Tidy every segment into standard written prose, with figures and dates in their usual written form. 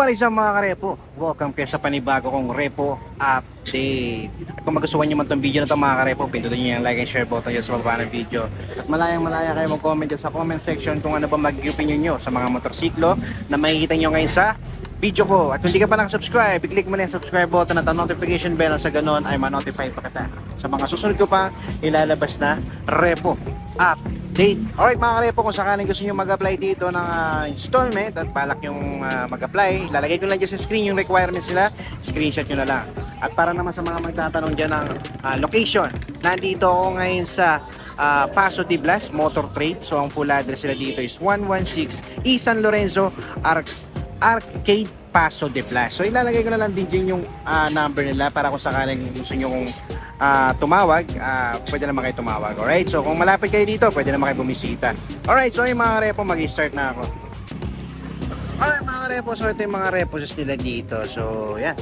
What is up mga karepo? Welcome kayo sa panibago kong repo update. At kung magustuhan nyo man itong video na ito mga karepo, pindutin nyo yung like and share button dyan sa baba ng video. At malaya kayo mag-comment dyan sa comment section kung ano ba magiging opinion nyo sa mga motorsiklo na makikita nyo ngayon sa video ko. At kung hindi ka pa nakasubscribe, i-click mo na yung subscribe button at ang notification bell sa ganon ay ma-notify pa kita sa mga susunod ko pa ilalabas na repo update. Alright mga karepo, kung sakaling gusto nyo mag-apply dito ng installment at balak yung mag-apply, lalagay ko lang dyan sa screen yung requirements nila, screenshot nyo na lang. At para naman sa mga magtatanong dyan ng location, nandito ako ngayon sa Paso de Blas Motor Trade. So ang full address nila dito is 116 E. San Lorenzo Arcade, Paso de Blas. So ilalagay ko na lang din dyan yung number nila para kung sakaling gusto nyo kung tumawag, pwede naman kayo tumawag. Alright, so kung malapit kayo dito, pwede naman kayo bumisita. Alright, so yung mga repo, mag-start na ako. Alright mga repo, so ito yung mga repos nila dito. So yan,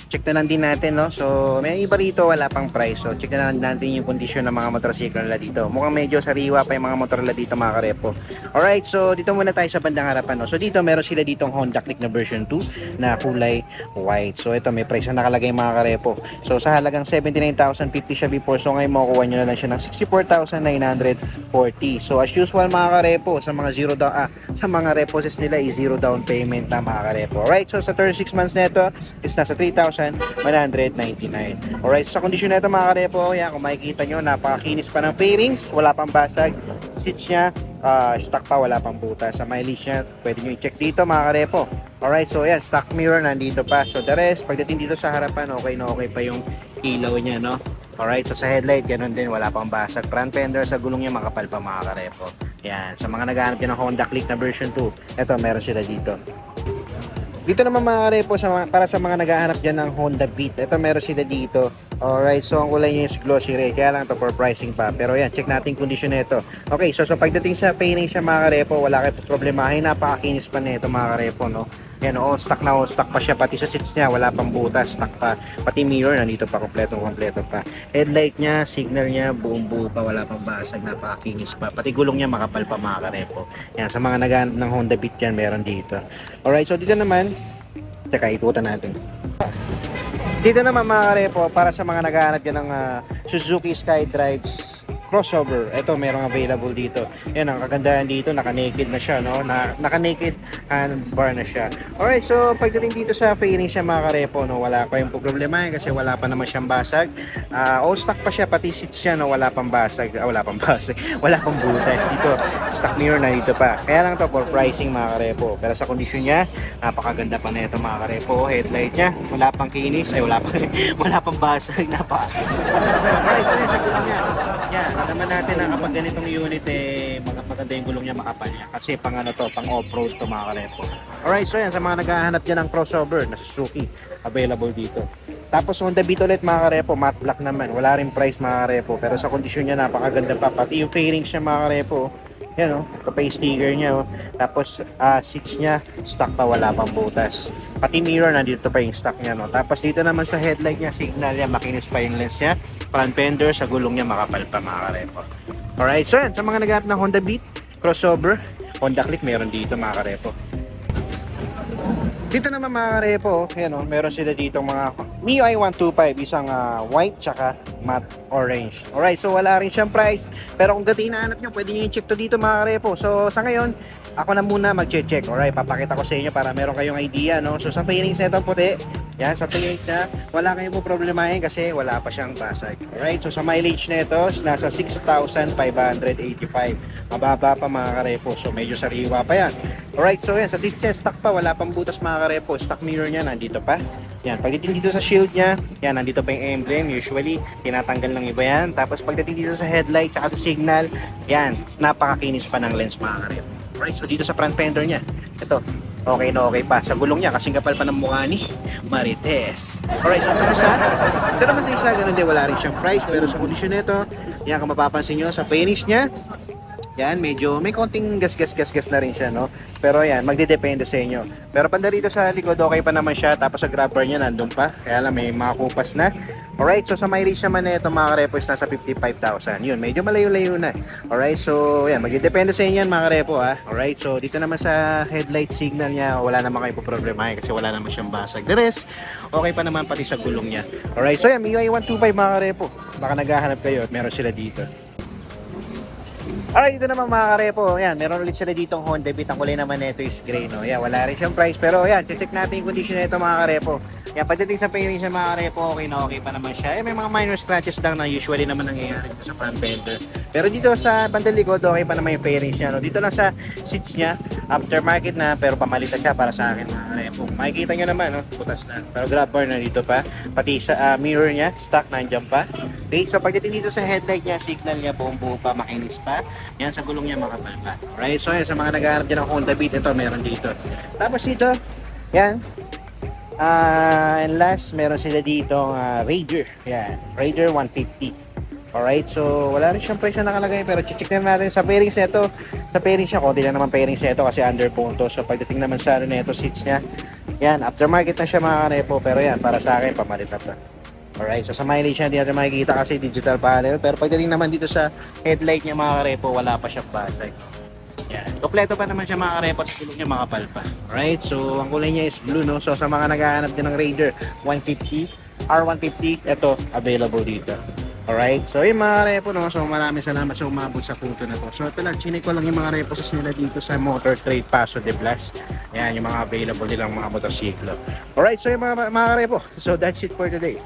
check na lang din natin, no? So may iba rito wala pang price, so check na lang natin yung kondisyon ng mga motorsiklo nila dito. Mukhang medyo sariwa pa yung mga motor nila dito mga karepo. Alright, so dito muna tayo sa bandang harapan, no? So dito meron sila ditong Honda Click na version 2 na kulay white. So ito may price na nakalagay mga karepo. So sa halagang 79,050 siya before, so ngayon makukuha nyo na lang siya ng 64,940. So as usual mga karepo, sa mga sa mga reposes nila is zero down payment na mga karepo. Alright, so sa 36 months nito is nasa 3,199. Alright, sa kondisyon nito mga karepo, yan, kung makikita nyo, napakakinis pa ng fairings, wala pang basag, seats nya, stock pa, wala pang butas. Sa mileage nya, pwede nyo i-check dito mga karepo. Alright, so yan, stock mirror nandito pa. So the rest, pagdating dito sa harapan, okay na okay pa yung ilaw nya, no? Alright, so sa headlight, ganun din, wala pang basag. Front fender, sa gulong nya, makapal pa mga karepo. Yan, sa mga naghahanap din ng Honda Click na version 2, eto, meron sila dito. Dito naman mga karepo, para sa mga naghahanap dyan ng Honda Beat, ito meron sila dito. Alright, so ang kulay niya is glossy red, kaya lang ito for pricing pa. Pero yan, check natin kondisyon nito. Okay, so pagdating sa fairing sa mga karepo, wala kayo problemahin, napakakinis pa nito mga karepo, no? Yan, all stock pa siya, pati sa seats niya, wala pang butas, stock pa. Pati mirror, nandito pa, kompleto pa. Headlight niya, signal niya, buo pa, wala pang basag, napakakinis pa. Pati gulong niya, makapal pa mga karepo. Yan, sa mga naghahanap ng Honda Beat yan, meron dito. Alright, so dito naman, teka, ikutan natin. Dito naman mga karepo, para sa mga naghahanap yan ng Suzuki Skydrive crossover, ito merong available dito. Yan, ang kagandahan dito, naka-naked na siya, no? Naka-naked handbar na siya. Alright, so pagdating dito sa fairing siya mga karepo, no, wala pa yung problema yan kasi wala pa naman siyang basag. All stock pa siya, pati seats siya, no, wala pang basag, wala pang butas dito. Stock mirror na dito pa. Kaya lang to for pricing mga karepo. Pero sa kondisyon niya, napakaganda pa na ito mga karepo. Headlight niya, wala pang kinis, wala pang basag, Alright, so yan sa gulong niya. Yan, naman natin na kapag ganitong unit maganda yung gulong niya, makapal niya kasi pang off-road to mga karepo. Alright, so yan, sa mga naghahanap dyan ng crossover na Suzuki, available dito. Tapos Honda Beat ulit mga karepo, matte black naman, wala rin price mga karepo, pero sa kondisyon niya napakaganda pa, pati yung fairings niya mga karepo. Yan, oh, ito pa yung sticker niya, oh. Tapos seats niya, stock pa, wala pang butas. Pati mirror, nandito pa yung stock niya, no. Tapos dito naman sa headlight niya, signal niya, makinis pa yung lens niya. Front fender, sa gulong niya, makapal pa mga karepo. Alright, so yan, sa mga naghahanap ng Honda Beat crossover, Honda Click, meron dito mga karepo. Dito naman mga karepo, yan, oh, meron sila dito mga Mio i125, isang white tsaka matte orange. Alright, so wala rin siyang price, pero kung gati hinahanap nyo, pwede nyo i-check to dito mga karepo. So sa ngayon, ako na muna mag-check. Alright, papakita ko sa inyo para meron kayong idea, no? So sa fairings nito puti, yan, sa fairings na, wala kayong po problemahin kasi wala pa siyang basag. Alright, so sa mileage nito, nasa 6,585. Mababa pa mga karepo, so medyo sariwa pa yan. Alright, so yan, sa seats niya, stock pa, wala pang butas mga karepo. Stock mirror niya, nandito pa. Yan, pagdating dito sa shield niya, yan, nandito pa yung emblem. Usually, tinatanggal ng iba yan. Tapos pagdating dito sa headlight, saka sa signal, yan, napakakinis pa ng lens mga karepo. Alright, so dito sa front fender niya, ito, okay na okay pa. Sa gulong niya, kasing kapal pa ng mukha ni Marites. Alright, so ito naman sa isa, ganun din, wala rin siyang price. Pero sa kondisyon nito, yan, kung mapapansin nyo, sa fairings niya, Yan, medyo may konting gas na rin siya, no? Pero yan, magdedepende sa inyo. Pero panda rito sa likod, okay pa naman siya. Tapos sa grab bar niya, nandun pa. Kaya lang, may mga kupas na. Alright, so sa mileage naman na ito, mga karepo, is nasa 55,000. Yun, medyo malayo-layo na. Alright, so yan, magdedepende sa inyo yan, mga karepo, ha? Alright, so dito naman sa headlight signal niya, wala naman kayo problemahin kasi wala naman siyang basag. The rest, okay pa naman pati sa gulong niya. Alright, so yan, MIUI 125, mga karepo. Baka naghahanap kayo at meron sila dito. Alright, ito naman mga karepo. Yan, meron ulit sila ditong Honda Beat. Ang kulay naman nito is gray, no? Yan, wala rin siyang price. Pero yan, check natin yung condition nito mga karepo. Yan, pagdating sa pairing siya mga karepo, okay na okay pa naman siya. May mga minor scratches lang na usually naman nangyayari dito sa front fender. Pero dito sa bandang likod, okay pa naman yung fairing niya, no? Dito lang sa seats niya, aftermarket na, pero pamalitan siya para sa akin mga karepo. Makikita nyo naman, no? Butas na. Pero grab bar na dito pa. Pati sa mirror niya, stock nandiyan pa. Okay, so pagdating dito sa headlight niya, signal niya, buong buo pa, makinis pa. Yan, sa gulong niya makapal pa. Alright, so yan, sa mga naghahanap dyan ng Honda Beat, ito, meron dito. Tapos dito, yan. And last, meron sila dito Raider. Yan, Raider 150. Alright, so wala rin siyang price na nakalagay, pero check na natin sa pairings nito. Sa pairings niya, konti lang naman pairings nito kasi under phone to. So pagdating naman sa ano nito, seats niya, yan, aftermarket na siya mga karepo, pero yan, para sa akin, pamalit na. Alright, so sa mileage niya, hindi natin makikita kasi digital panel. Pero pagdating naman dito sa headlight niya mga karepo, wala pa siyang basag. Yan. Kompleto pa naman siya mga karepo at sa gulong niya makapal pa. Alright, so ang kulay niya is blue, no? So sa mga naghahanap din ng Raider 150, R150, ito, available dito. Alright, so yung mga repo, no? So maraming salamat sa umabot sa punto na to. So ito lang, chinik ko lang yung mga repos nila dito sa Motor Trade Paso de Blas. Yan, yung mga available nilang mga motorsiklo. Alright, so yung mga repo, so that's it for today.